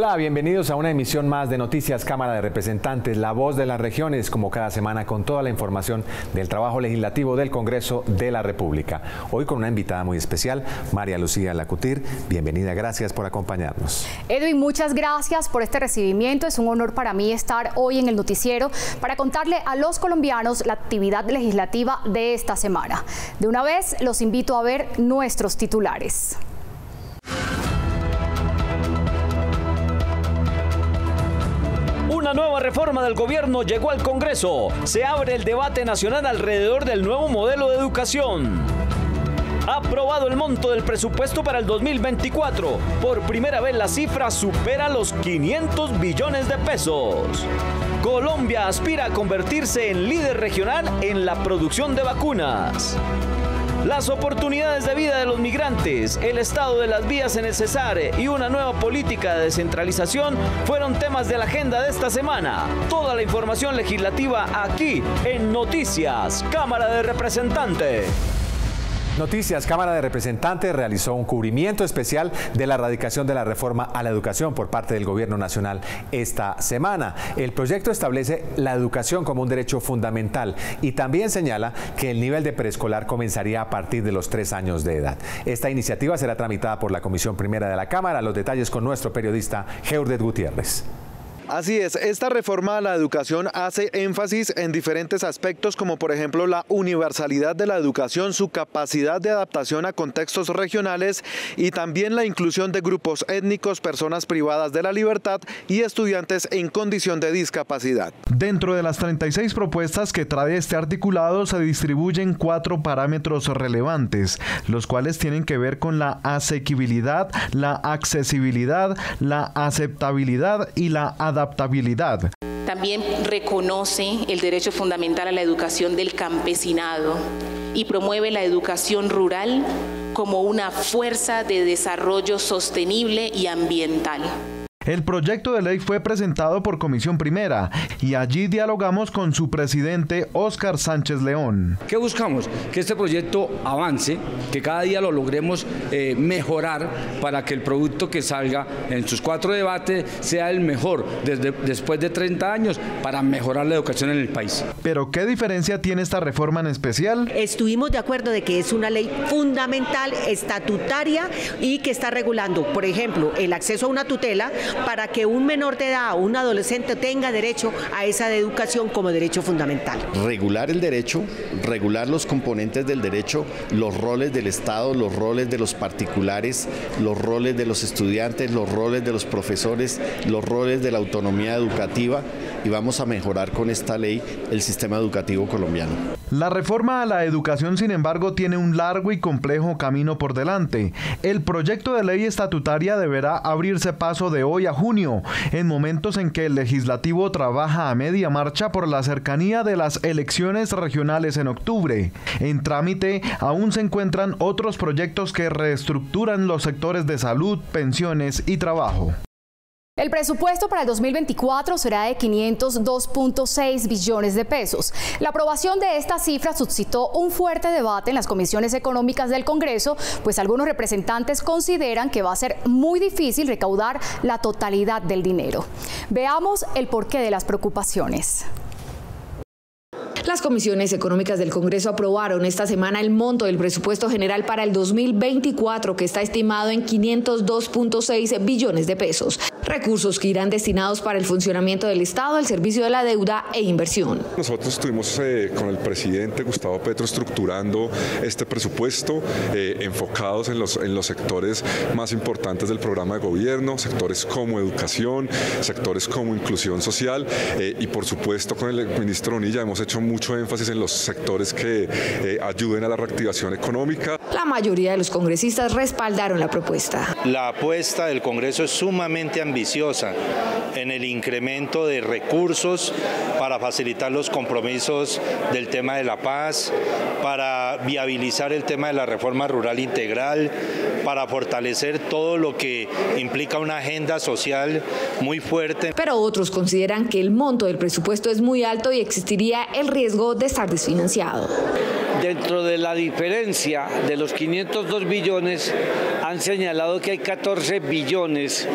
Hola, bienvenidos a una emisión más de Noticias Cámara de Representantes, la voz de las regiones, como cada semana con toda la información del trabajo legislativo del Congreso de la República. Hoy con una invitada muy especial, María Lucía Lacutir. Bienvenida, gracias por acompañarnos. Edwin, muchas gracias por este recibimiento. Es un honor para mí estar hoy en el noticiero para contarle a los colombianos la actividad legislativa de esta semana. De una vez los invito a ver nuestros titulares. Una nueva reforma del gobierno llegó al Congreso. Se abre el debate nacional alrededor del nuevo modelo de educación. Aprobado el monto del presupuesto para el 2024. Por primera vez la cifra supera los 500 billones de pesos. Colombia aspira a convertirse en líder regional en la producción de vacunas. Las oportunidades de vida de los migrantes, el estado de las vías en el Cesar y una nueva política de descentralización fueron temas de la agenda de esta semana. Toda la información legislativa aquí en Noticias Cámara de Representantes. Noticias Cámara de Representantes realizó un cubrimiento especial de la erradicación de la reforma a la educación por parte del Gobierno Nacional esta semana. El proyecto establece la educación como un derecho fundamental y también señala que el nivel de preescolar comenzaría a partir de los 3 años de edad. Esta iniciativa será tramitada por la Comisión Primera de la Cámara. Los detalles con nuestro periodista Geurdet Gutiérrez. Así es, esta reforma a la educación hace énfasis en diferentes aspectos como por ejemplo la universalidad de la educación, su capacidad de adaptación a contextos regionales y también la inclusión de grupos étnicos, personas privadas de la libertad y estudiantes en condición de discapacidad. Dentro de las 36 propuestas que trae este articulado se distribuyen 4 parámetros relevantes, los cuales tienen que ver con la asequibilidad, la accesibilidad, la aceptabilidad y la adaptabilidad. También reconoce el derecho fundamental a la educación del campesinado y promueve la educación rural como una fuerza de desarrollo sostenible y ambiental. El proyecto de ley fue presentado por Comisión Primera y allí dialogamos con su presidente Óscar Sánchez León. ¿Qué buscamos? Que este proyecto avance, que cada día lo logremos mejorar para que el producto que salga en sus 4 debates sea el mejor después de 30 años para mejorar la educación en el país. ¿Pero qué diferencia tiene esta reforma en especial? Estuvimos de acuerdo de que es una ley fundamental, estatutaria y que está regulando, por ejemplo, el acceso a una tutela para que un menor de edad o un adolescente tenga derecho a esa educación como derecho fundamental. Regular el derecho, regular los componentes del derecho, los roles del Estado, los roles de los particulares, los roles de los estudiantes, los roles de los profesores, los roles de la autonomía educativa, y vamos a mejorar con esta ley el sistema educativo colombiano. La reforma a la educación, sin embargo, tiene un largo y complejo camino por delante. El proyecto de ley estatutaria deberá abrirse paso de hoy a junio, en momentos en que el legislativo trabaja a media marcha por la cercanía de las elecciones regionales en octubre. En trámite aún se encuentran otros proyectos que reestructuran los sectores de salud, pensiones y trabajo. El presupuesto para el 2024 será de 502.6 billones de pesos. La aprobación de esta cifra suscitó un fuerte debate en las comisiones económicas del Congreso, pues algunos representantes consideran que va a ser muy difícil recaudar la totalidad del dinero. Veamos el porqué de las preocupaciones. Las comisiones económicas del Congreso aprobaron esta semana el monto del presupuesto general para el 2024, que está estimado en 502.6 billones de pesos. Recursos que irán destinados para el funcionamiento del Estado, el servicio de la deuda e inversión. Nosotros estuvimos con el presidente Gustavo Petro estructurando este presupuesto, enfocados en los sectores más importantes del programa de gobierno, sectores como educación, sectores como inclusión social, y por supuesto con el ministro Onilla hemos hecho mucho énfasis en los sectores que ayuden a la reactivación económica. La mayoría de los congresistas respaldaron la propuesta. La apuesta del Congreso es sumamente ambiciosa en el incremento de recursos para facilitar los compromisos del tema de la paz, para viabilizar el tema de la reforma rural integral, para fortalecer todo lo que implica una agenda social muy fuerte. Pero otros consideran que el monto del presupuesto es muy alto y existiría el riesgo de estar desfinanciado. dentro de la diferencia de los 502 billones, han señalado que hay 14 billones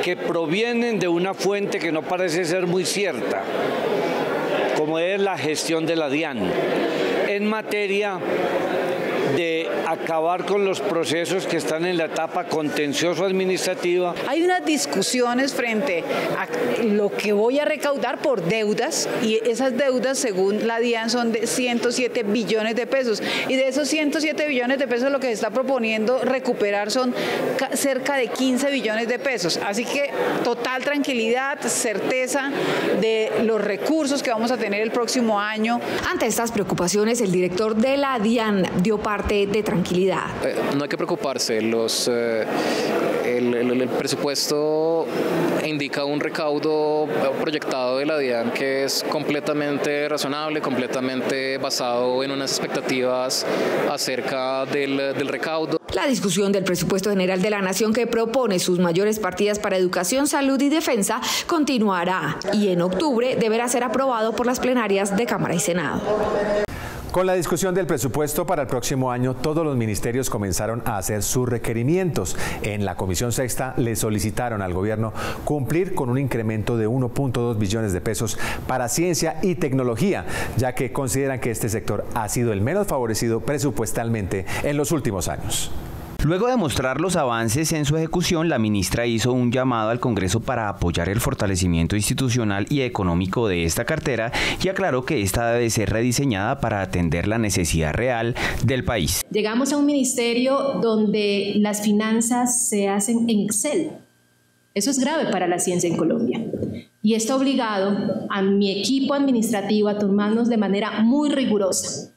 que provienen de una fuente que no parece ser muy cierta, como es la gestión de la DIAN, en materia de acabar con los procesos que están en la etapa contencioso-administrativa. Hay unas discusiones frente a lo que voy a recaudar por deudas, y esas deudas, según la DIAN, son de 107 billones de pesos. Y de esos 107 billones de pesos, lo que se está proponiendo recuperar son cerca de 15 billones de pesos. Así que total tranquilidad, certeza de los recursos que vamos a tener el próximo año. Ante estas preocupaciones, el director de la DIAN dio parte de tranquilidad. No hay que preocuparse, el presupuesto indica un recaudo proyectado de la DIAN que es completamente razonable, completamente basado en unas expectativas acerca del recaudo. La discusión del presupuesto general de la Nación, que propone sus mayores partidas para educación, salud y defensa, continuará y en octubre deberá ser aprobado por las plenarias de Cámara y Senado. Con la discusión del presupuesto para el próximo año, todos los ministerios comenzaron a hacer sus requerimientos. En la Comisión Sexta le solicitaron al gobierno cumplir con un incremento de 1.2 billones de pesos para ciencia y tecnología, ya que consideran que este sector ha sido el menos favorecido presupuestalmente en los últimos años. Luego de mostrar los avances en su ejecución, la ministra hizo un llamado al Congreso para apoyar el fortalecimiento institucional y económico de esta cartera y aclaró que esta debe ser rediseñada para atender la necesidad real del país. Llegamos a un ministerio donde las finanzas se hacen en Excel. Eso es grave para la ciencia en Colombia. Y esto ha obligado a mi equipo administrativo a tomarnos de manera muy rigurosa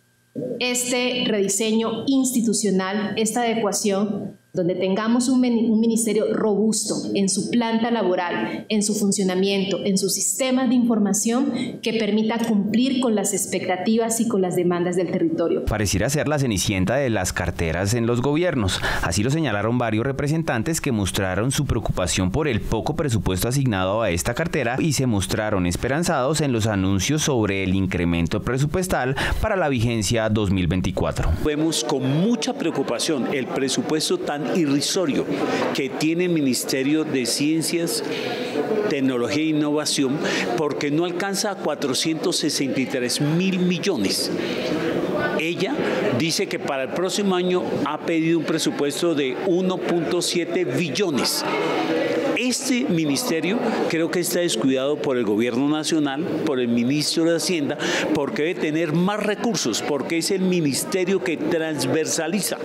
este rediseño institucional, esta adecuación, donde tengamos un ministerio robusto en su planta laboral, en su funcionamiento, en sus sistemas de información que permita cumplir con las expectativas y con las demandas del territorio. Pareciera ser la cenicienta de las carteras en los gobiernos. Así lo señalaron varios representantes que mostraron su preocupación por el poco presupuesto asignado a esta cartera y se mostraron esperanzados en los anuncios sobre el incremento presupuestal para la vigencia 2024. Vemos con mucha preocupación el presupuesto tan irrisorio que tiene el Ministerio de Ciencias, Tecnología e Innovación, porque no alcanza a 463.000 millones. Ella dice que para el próximo año ha pedido un presupuesto de 1.7 billones. Este ministerio creo que está descuidado por el gobierno nacional, por el ministro de Hacienda, porque debe tener más recursos, porque es el ministerio que transversaliza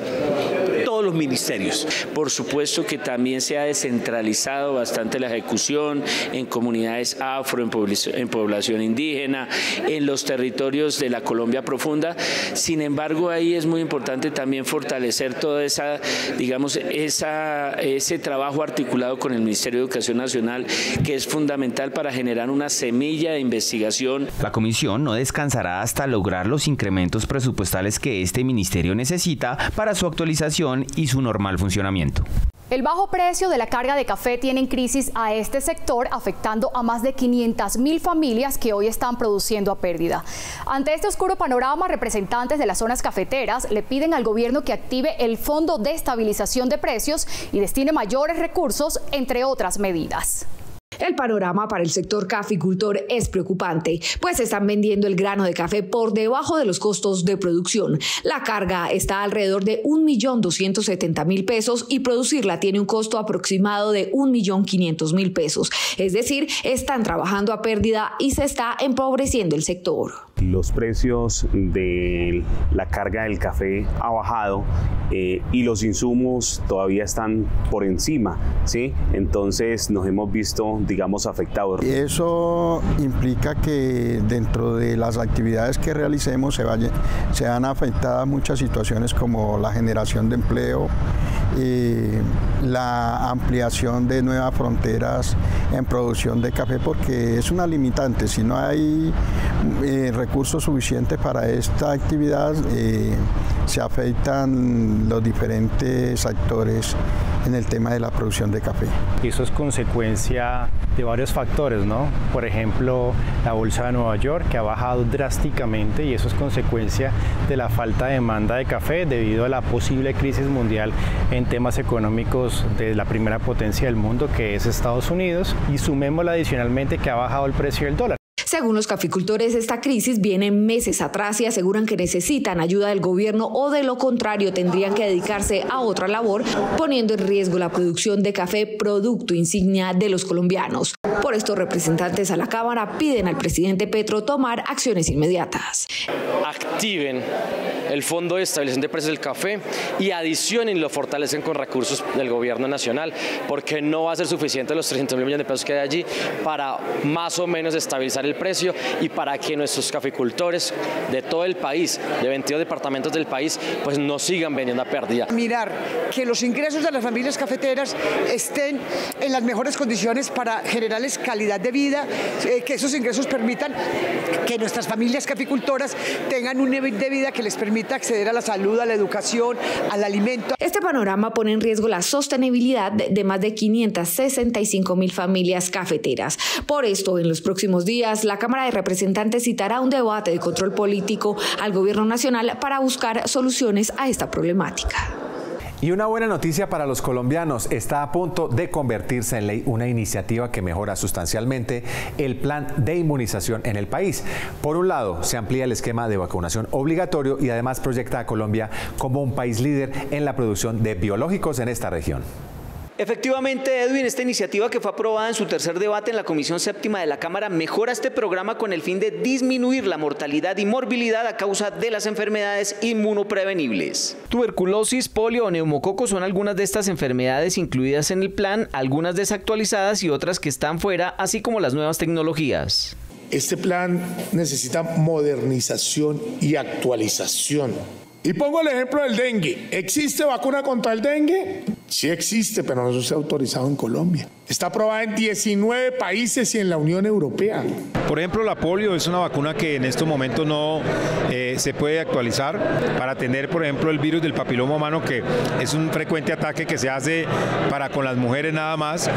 todos los ministerios. Por supuesto que también se ha descentralizado bastante la ejecución en comunidades afro, en población indígena, en los territorios de la Colombia profunda. Sin embargo, ahí es muy importante también fortalecer toda esa, digamos, ese trabajo articulado con el Ministerio de Educación Nacional, que es fundamental para generar una semilla de investigación. La comisión no descansará hasta lograr los incrementos presupuestales que este ministerio necesita para su actualización y su normal funcionamiento. El bajo precio de la carga de café tiene en crisis a este sector, afectando a más de 500.000 familias que hoy están produciendo a pérdida. Ante este oscuro panorama, representantes de las zonas cafeteras le piden al gobierno que active el Fondo de Estabilización de Precios y destine mayores recursos, entre otras medidas. El panorama para el sector caficultor es preocupante, pues están vendiendo el grano de café por debajo de los costos de producción. La carga está alrededor de 1.270.000 pesos y producirla tiene un costo aproximado de 1.500.000 pesos. Es decir, están trabajando a pérdida y se está empobreciendo el sector. Los precios de la carga del café ha bajado y los insumos todavía están por encima, ¿sí? Entonces nos hemos visto, digamos, afectados. Eso implica que dentro de las actividades que realicemos se han afectado muchas situaciones como la generación de empleo, la ampliación de nuevas fronteras en producción de café, porque es una limitante. Si no hay recursos suficientes para esta actividad, se afectan los diferentes actores en el tema de la producción de café. Eso es consecuencia de varios factores, ¿no? Por ejemplo, la bolsa de Nueva York, que ha bajado drásticamente, y eso es consecuencia de la falta de demanda de café debido a la posible crisis mundial en temas económicos de la primera potencia del mundo, que es Estados Unidos, y sumémosle adicionalmente que ha bajado el precio del dólar. Según los caficultores, esta crisis viene meses atrás y aseguran que necesitan ayuda del gobierno o de lo contrario tendrían que dedicarse a otra labor, poniendo en riesgo la producción de café, producto insignia de los colombianos. Por esto, representantes a la Cámara piden al presidente Petro tomar acciones inmediatas. Activen el Fondo de Estabilización de Precios del Café y adicionen y lo fortalecen con recursos del gobierno nacional, porque no va a ser suficiente los 300.000 millones de pesos que hay allí para más o menos estabilizar el precio y para que nuestros caficultores de todo el país, de 22 departamentos del país, pues no sigan vendiendo a pérdida. Mirar que los ingresos de las familias cafeteras estén en las mejores condiciones para generarles calidad de vida, que esos ingresos permitan que nuestras familias caficultoras tengan un nivel de vida que les permita acceder a la salud, a la educación, al alimento. Este panorama pone en riesgo la sostenibilidad de más de 565.000 familias cafeteras. Por esto, en los próximos días, la Cámara de Representantes citará un debate de control político al gobierno nacional para buscar soluciones a esta problemática. Y una buena noticia para los colombianos: está a punto de convertirse en ley una iniciativa que mejora sustancialmente el plan de inmunización en el país. Por un lado, se amplía el esquema de vacunación obligatorio y además proyecta a Colombia como un país líder en la producción de biológicos en esta región. Efectivamente, Edwin, esta iniciativa que fue aprobada en su tercer debate en la Comisión Séptima de la Cámara mejora este programa con el fin de disminuir la mortalidad y morbilidad a causa de las enfermedades inmunoprevenibles. Tuberculosis, polio o neumococo son algunas de estas enfermedades incluidas en el plan, algunas desactualizadas y otras que están fuera, así como las nuevas tecnologías. Este plan necesita modernización y actualización. Y pongo el ejemplo del dengue. ¿Existe vacuna contra el dengue? Sí existe, pero no se ha autorizado en Colombia. Está aprobada en 19 países y en la Unión Europea. Por ejemplo, la polio es una vacuna que en estos momentos no se puede actualizar para atender, por ejemplo, el virus del papiloma humano, que es un frecuente ataque que se hace para con las mujeres nada más.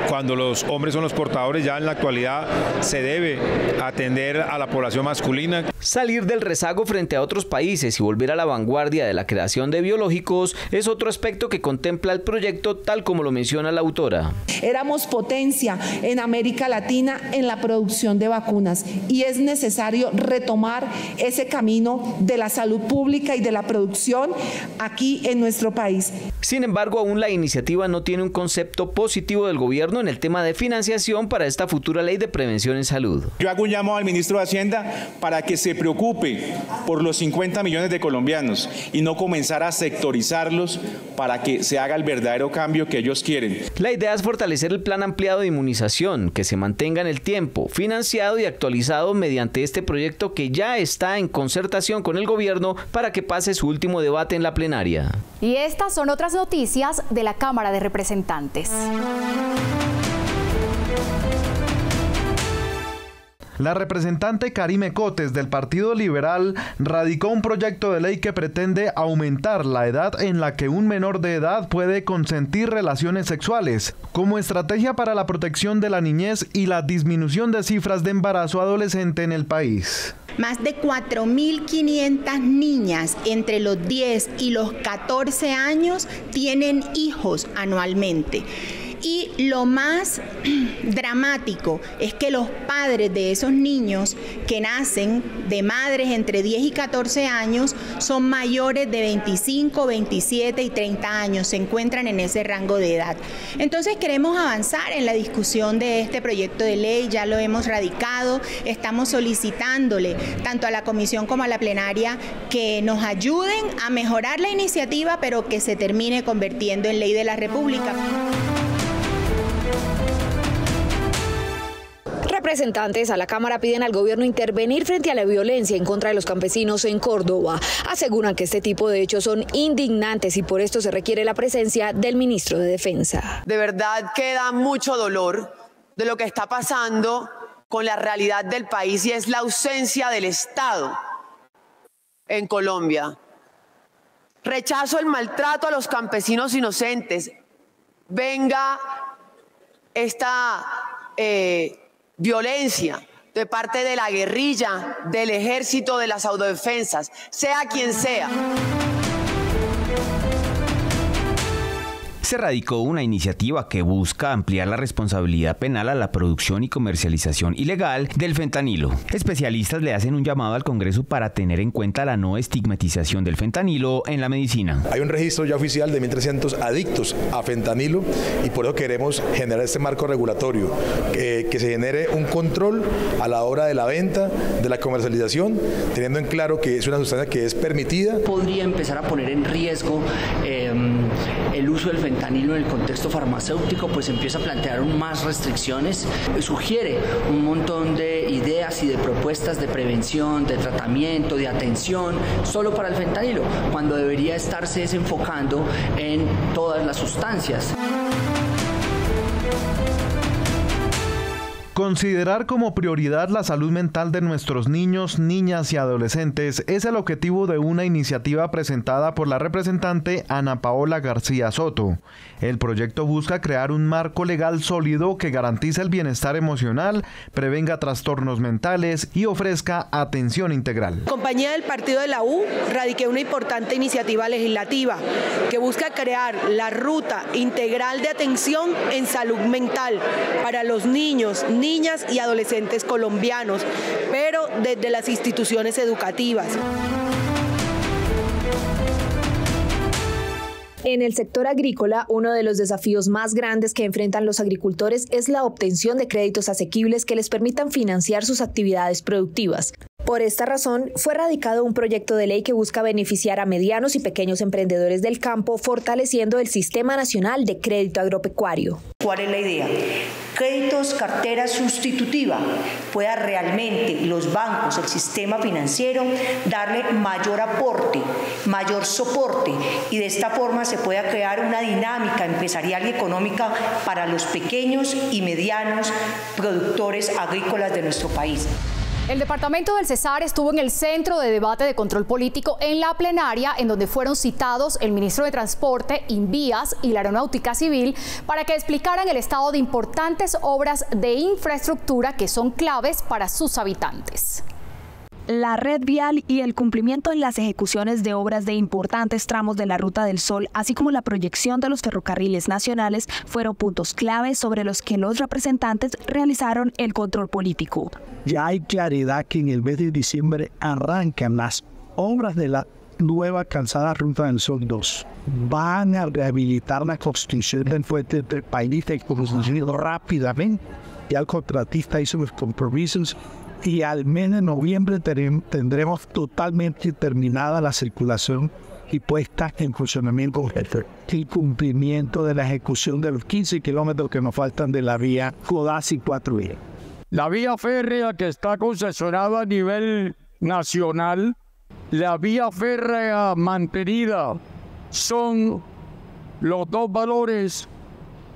Cuando los hombres son los portadores, ya en la actualidad se debe atender a la población masculina. Salir del rezago frente a otros países y volver a la vanguardia de la creación de biológicos es otro aspecto que contempla el proyecto, tal como lo menciona la autora. Éramos potencia en América Latina en la producción de vacunas y es necesario retomar ese camino de la salud pública y de la producción aquí en nuestro país. Sin embargo, aún la iniciativa no tiene un concepto positivo del gobierno en el tema de financiación para esta futura ley de prevención en salud. Yo hago un llamado al ministro de Hacienda para que se preocupe por los 50 millones de colombianos y no comenzar a sectorizarlos para que se haga el verdadero cambio que ellos quieren. La idea es fortalecer el plan ampliado de inmunización, que se mantenga en el tiempo, financiado y actualizado mediante este proyecto que ya está en concertación con el gobierno para que pase su último debate en la plenaria. Y estas son otras noticias de la Cámara de Representantes. La representante Karime Cotes del Partido Liberal radicó un proyecto de ley que pretende aumentar la edad en la que un menor de edad puede consentir relaciones sexuales, como estrategia para la protección de la niñez y la disminución de cifras de embarazo adolescente en el país. Más de 4.500 niñas entre los 10 y los 14 años tienen hijos anualmente. Y lo más dramático es que los padres de esos niños que nacen de madres entre 10 y 14 años son mayores de 25, 27 y 30 años, se encuentran en ese rango de edad. Entonces queremos avanzar en la discusión de este proyecto de ley, ya lo hemos radicado, estamos solicitándole tanto a la comisión como a la plenaria que nos ayuden a mejorar la iniciativa, pero que se termine convirtiendo en ley de la República. Representantes a la Cámara piden al gobierno intervenir frente a la violencia en contra de los campesinos en Córdoba. Aseguran que este tipo de hechos son indignantes y por esto se requiere la presencia del ministro de Defensa. De verdad queda mucho dolor de lo que está pasando con la realidad del país y es la ausencia del Estado en Colombia. Rechazo el maltrato a los campesinos inocentes. Venga esta violencia de parte de la guerrilla, del ejército, de las autodefensas, sea quien sea. Se radicó una iniciativa que busca ampliar la responsabilidad penal a la producción y comercialización ilegal del fentanilo. Especialistas le hacen un llamado al Congreso para tener en cuenta la no estigmatización del fentanilo en la medicina. Hay un registro ya oficial de 1.300 adictos a fentanilo y por eso queremos generar este marco regulatorio, que se genere un control a la hora de la venta, de la comercialización, teniendo en claro que es una sustancia que es permitida. Podría empezar a poner en riesgo el uso del fentanilo en el contexto farmacéutico, pues empieza a plantear más restricciones, sugiere un montón de ideas y de propuestas de prevención, de tratamiento, de atención, solo para el fentanilo, cuando debería estarse desenfocando en todas las sustancias. Considerar como prioridad la salud mental de nuestros niños, niñas y adolescentes es el objetivo de una iniciativa presentada por la representante Ana Paola García Soto. El proyecto busca crear un marco legal sólido que garantice el bienestar emocional, prevenga trastornos mentales y ofrezca atención integral. Compañía del Partido de la U radiqué una importante iniciativa legislativa que busca crear la ruta integral de atención en salud mental para los niños, niñas y adolescentes colombianos, pero desde las instituciones educativas. En el sector agrícola, uno de los desafíos más grandes que enfrentan los agricultores es la obtención de créditos asequibles que les permitan financiar sus actividades productivas. Por esta razón, fue radicado un proyecto de ley que busca beneficiar a medianos y pequeños emprendedores del campo, fortaleciendo el Sistema Nacional de Crédito Agropecuario. ¿Cuál es la idea? Créditos, cartera sustitutiva, pueda realmente los bancos, el sistema financiero, darle mayor aporte, mayor soporte y de esta forma se pueda crear una dinámica empresarial y económica para los pequeños y medianos productores agrícolas de nuestro país. El departamento del Cesar estuvo en el centro de debate de control político en la plenaria, en donde fueron citados el ministro de Transporte, Invías y la Aeronáutica Civil para que explicaran el estado de importantes obras de infraestructura que son claves para sus habitantes. La red vial y el cumplimiento en las ejecuciones de obras de importantes tramos de la Ruta del Sol, así como la proyección de los ferrocarriles nacionales, fueron puntos claves sobre los que los representantes realizaron el control político. Ya hay claridad que en el mes de diciembre arrancan las obras de la nueva calzada Ruta del Sol 2. Van a rehabilitar la construcción del puente del país rápidamente. Ya el contratista hizo los compromisos y al mes de noviembre tendremos totalmente terminada la circulación y puesta en funcionamiento el cumplimiento de la ejecución de los 15 kilómetros que nos faltan de la vía Codazzi 4E. La vía férrea que está concesionada a nivel nacional, la vía férrea mantenida, son los dos valores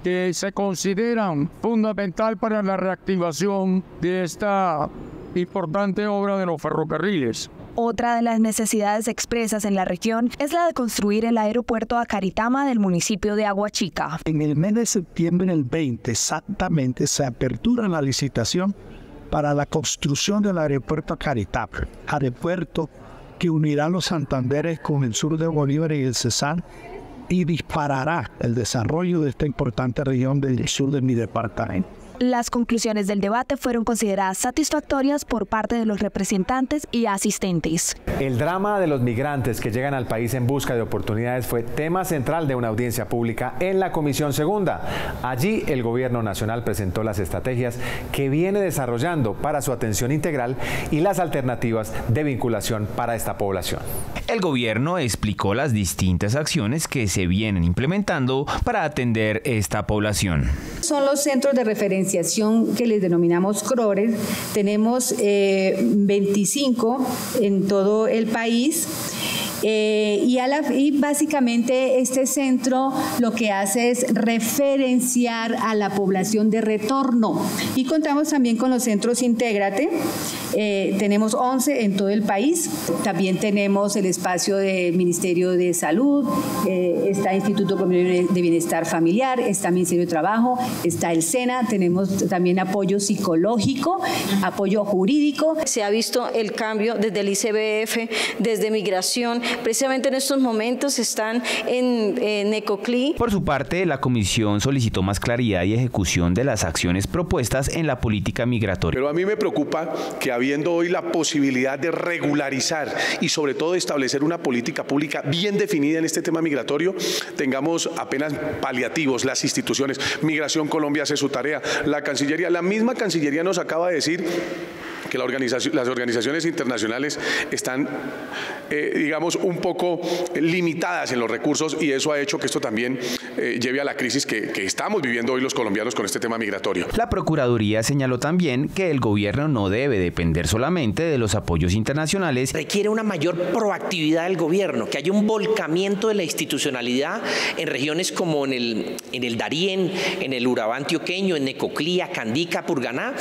que se consideran fundamental para la reactivación de esta importante obra de los ferrocarriles. Otra de las necesidades expresas en la región es la de construir el aeropuerto Acaritama del municipio de Aguachica. En el mes de septiembre del 20 exactamente se apertura la licitación para la construcción del aeropuerto Acaritama, aeropuerto que unirá los Santanderes con el sur de Bolívar y el Cesar y disparará el desarrollo de esta importante región del sur de mi departamento. Las conclusiones del debate fueron consideradas satisfactorias por parte de los representantes y asistentes. El drama de los migrantes que llegan al país en busca de oportunidades fue tema central de una audiencia pública en la Comisión Segunda. Allí el Gobierno Nacional presentó las estrategias que viene desarrollando para su atención integral y las alternativas de vinculación para esta población. El gobierno explicó las distintas acciones que se vienen implementando para atender esta población. Son los centros de referenciación que les denominamos CRORES. Tenemos 25 en todo el país Y básicamente este centro lo que hace es referenciar a la población de retorno. Y contamos también con los centros Intégrate. Tenemos 11 en todo el país. También tenemos el espacio del Ministerio de Salud, está Instituto Colombiano de Bienestar Familiar, está Ministerio de Trabajo, está el SENA, tenemos también apoyo psicológico, apoyo jurídico. Se ha visto el cambio desde el ICBF, desde Migración, precisamente en estos momentos están en Ecoclí. Por su parte, la comisión solicitó más claridad y ejecución de las acciones propuestas en la política migratoria. Pero a mí me preocupa que habiendo hoy la posibilidad de regularizar y sobre todo establecer una política pública bien definida en este tema migratorio, tengamos apenas paliativos las instituciones. Migración Colombia hace su tarea, la Cancillería, la misma Cancillería nos acaba de decir que las organizaciones internacionales están, digamos, un poco limitadas en los recursos y eso ha hecho que esto también lleve a la crisis que estamos viviendo hoy los colombianos con este tema migratorio. La Procuraduría señaló también que el gobierno no debe depender solamente de los apoyos internacionales. Requiere una mayor proactividad del gobierno, que haya un volcamiento de la institucionalidad en regiones como en el Darién, en el Urabá antioqueño, en Necoclí, Candica, Purganá,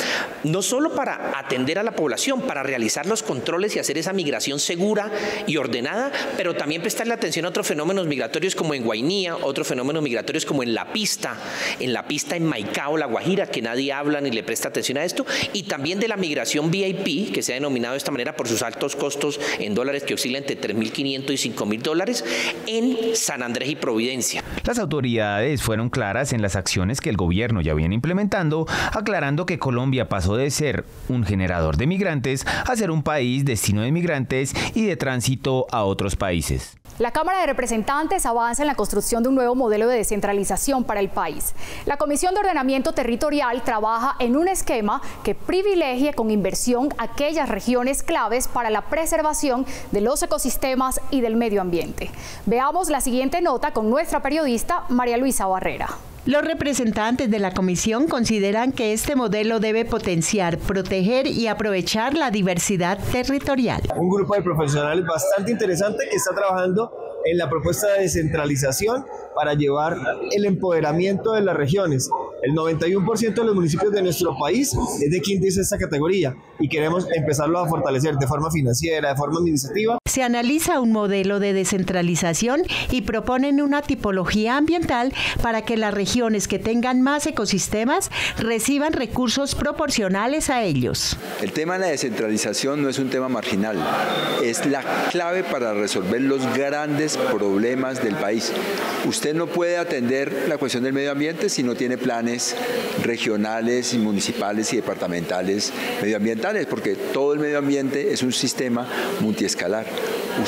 no solo para atender a la población, para realizar los controles y hacer esa migración segura y ordenada, pero también prestarle atención a otros fenómenos migratorios como en Guainía, otros fenómenos migratorios como en La Pista en Maicao, La Guajira, que nadie habla ni le presta atención a esto, y también de la migración VIP, que se ha denominado de esta manera por sus altos costos en dólares que oscilan entre $3.500 y $5.000 en San Andrés y Providencia. Las autoridades fueron claras en las acciones que el gobierno ya viene implementando, aclarando que Colombia pasó de ser un generador de migrantes a ser un país destino de migrantes y de tránsito a otros países. La Cámara de Representantes avanza en la construcción de un nuevo modelo de descentralización para el país. La Comisión de Ordenamiento Territorial trabaja en un esquema que privilegie con inversión aquellas regiones claves para la preservación de los ecosistemas y del medio ambiente. Veamos la siguiente nota con nuestra periodista María Luisa Barrera. Los representantes de la comisión consideran que este modelo debe potenciar, proteger y aprovechar la diversidad territorial. Un grupo de profesionales bastante interesante que está trabajando en la propuesta de descentralización para llevar el empoderamiento de las regiones. El 91% de los municipios de nuestro país es de quien dice esta categoría y queremos empezarlo a fortalecer de forma financiera, de forma administrativa. Se analiza un modelo de descentralización y proponen una tipología ambiental para que las regiones que tengan más ecosistemas reciban recursos proporcionales a ellos. El tema de la descentralización no es un tema marginal, es la clave para resolver los grandes problemas del país. Usted no puede atender la cuestión del medio ambiente si no tiene planes regionales y municipales y departamentales medioambientales, porque todo el medio ambiente es un sistema multiescalar.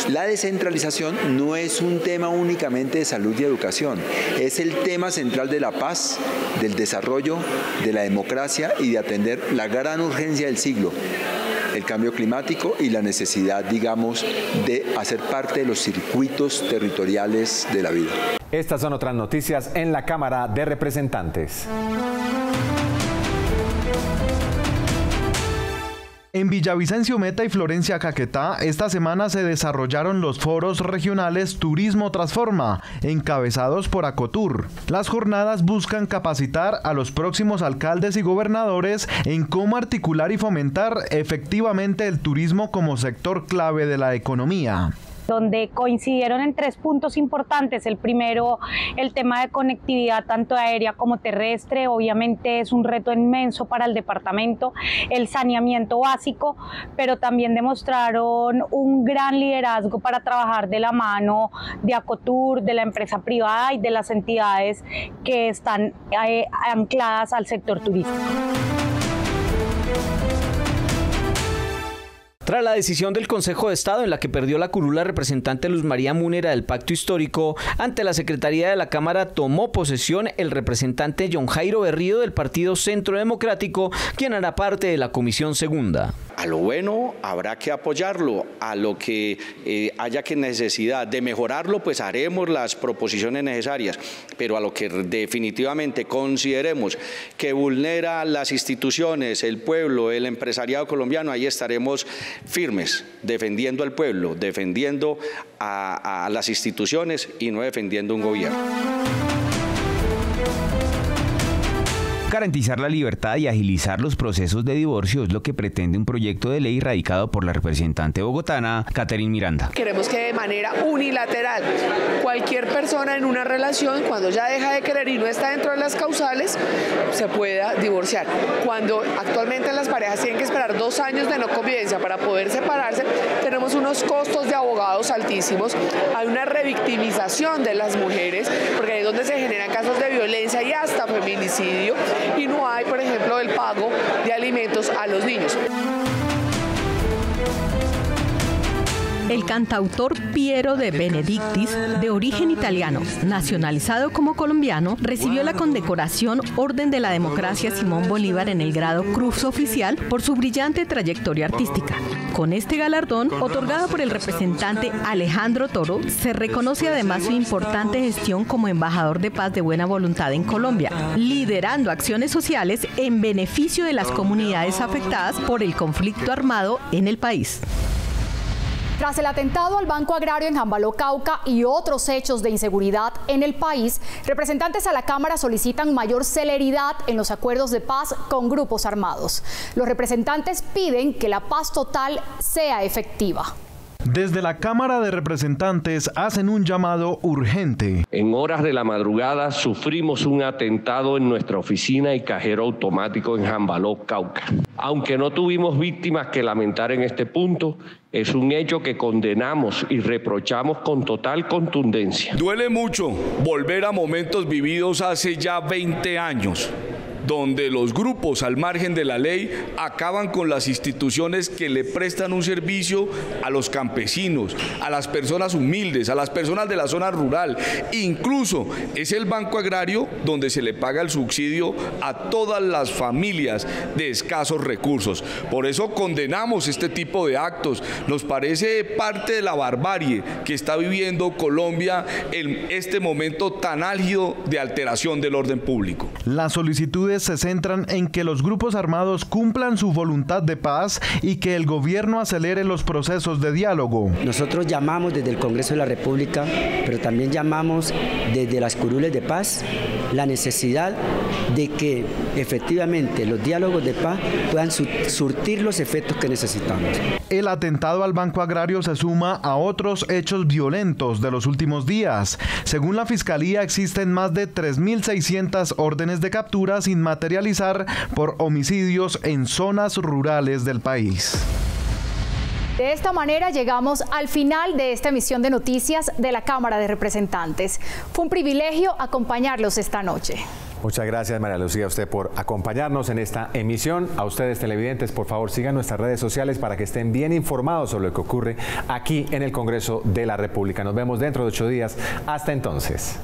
La descentralización no es un tema únicamente de salud y educación, es el tema central de la paz, del desarrollo, de la democracia y de atender la gran urgencia del siglo, el cambio climático y la necesidad, digamos, de hacer parte de los circuitos territoriales de la vida. Estas son otras noticias en la Cámara de Representantes. En Villavicencio Meta y Florencia Caquetá, esta semana se desarrollaron los foros regionales Turismo Transforma, encabezados por Acotur. Las jornadas buscan capacitar a los próximos alcaldes y gobernadores en cómo articular y fomentar efectivamente el turismo como sector clave de la economía, donde coincidieron en 3 puntos importantes. El primero, el tema de conectividad tanto aérea como terrestre, obviamente es un reto inmenso para el departamento, el saneamiento básico, pero también demostraron un gran liderazgo para trabajar de la mano de Acotur, de la empresa privada y de las entidades que están ancladas al sector turístico. Tras la decisión del Consejo de Estado en la que perdió la curul la representante Luz María Múnera del Pacto Histórico, ante la Secretaría de la Cámara tomó posesión el representante John Jairo Berrío del Partido Centro Democrático, quien hará parte de la Comisión Segunda. A lo bueno habrá que apoyarlo, a lo que haya que necesidad de mejorarlo, pues haremos las proposiciones necesarias, pero a lo que definitivamente consideremos que vulnera las instituciones, el pueblo, el empresariado colombiano, ahí estaremos firmes, defendiendo al pueblo, defendiendo a las instituciones y no defendiendo un gobierno. Garantizar la libertad y agilizar los procesos de divorcio es lo que pretende un proyecto de ley radicado por la representante bogotana, Catherine Miranda. Queremos que de manera unilateral cualquier persona en una relación, cuando ya deja de querer y no está dentro de las causales, se pueda divorciar. Cuando actualmente las parejas tienen que esperar 2 años de no convivencia para poder separarse, tenemos unos costos de abogados altísimos, hay una revictimización de las mujeres, porque ahí es donde se generan casos de violencia y hasta feminicidio, y no hay, por ejemplo, el pago de alimentos a los niños. El cantautor Piero de Benedictis, de origen italiano, nacionalizado como colombiano, recibió la condecoración Orden de la Democracia Simón Bolívar en el grado Cruz Oficial por su brillante trayectoria artística. Con este galardón, otorgado por el representante Alejandro Toro, se reconoce además su importante gestión como embajador de paz de buena voluntad en Colombia, liderando acciones sociales en beneficio de las comunidades afectadas por el conflicto armado en el país. Tras el atentado al Banco Agrario en Jambaló, Cauca y otros hechos de inseguridad en el país, representantes a la Cámara solicitan mayor celeridad en los acuerdos de paz con grupos armados. Los representantes piden que la paz total sea efectiva. Desde la Cámara de Representantes hacen un llamado urgente. En horas de la madrugada sufrimos un atentado en nuestra oficina y cajero automático en Jambaló, Cauca. Aunque no tuvimos víctimas que lamentar en este punto, es un hecho que condenamos y reprochamos con total contundencia. Duele mucho volver a momentos vividos hace ya 20 años. Donde los grupos al margen de la ley acaban con las instituciones que le prestan un servicio a los campesinos, a las personas humildes, a las personas de la zona rural. Incluso es el Banco Agrario donde se le paga el subsidio a todas las familias de escasos recursos. Por eso condenamos este tipo de actos. Nos parece parte de la barbarie que está viviendo Colombia en este momento tan álgido de alteración del orden público. Las solicitudes se centran en que los grupos armados cumplan su voluntad de paz y que el gobierno acelere los procesos de diálogo. Nosotros llamamos desde el Congreso de la República, pero también llamamos desde las curules de paz la necesidad de que efectivamente los diálogos de paz puedan surtir los efectos que necesitamos. El atentado al Banco Agrario se suma a otros hechos violentos de los últimos días. Según la Fiscalía, existen más de 3.600 órdenes de captura sin materializar por homicidios en zonas rurales del país. De esta manera llegamos al final de esta emisión de noticias de la Cámara de Representantes. Fue un privilegio acompañarlos esta noche. Muchas gracias, María Lucía, a usted por acompañarnos en esta emisión. A ustedes, televidentes, por favor, sigan nuestras redes sociales para que estén bien informados sobre lo que ocurre aquí en el Congreso de la República. Nos vemos dentro de 8 días. Hasta entonces.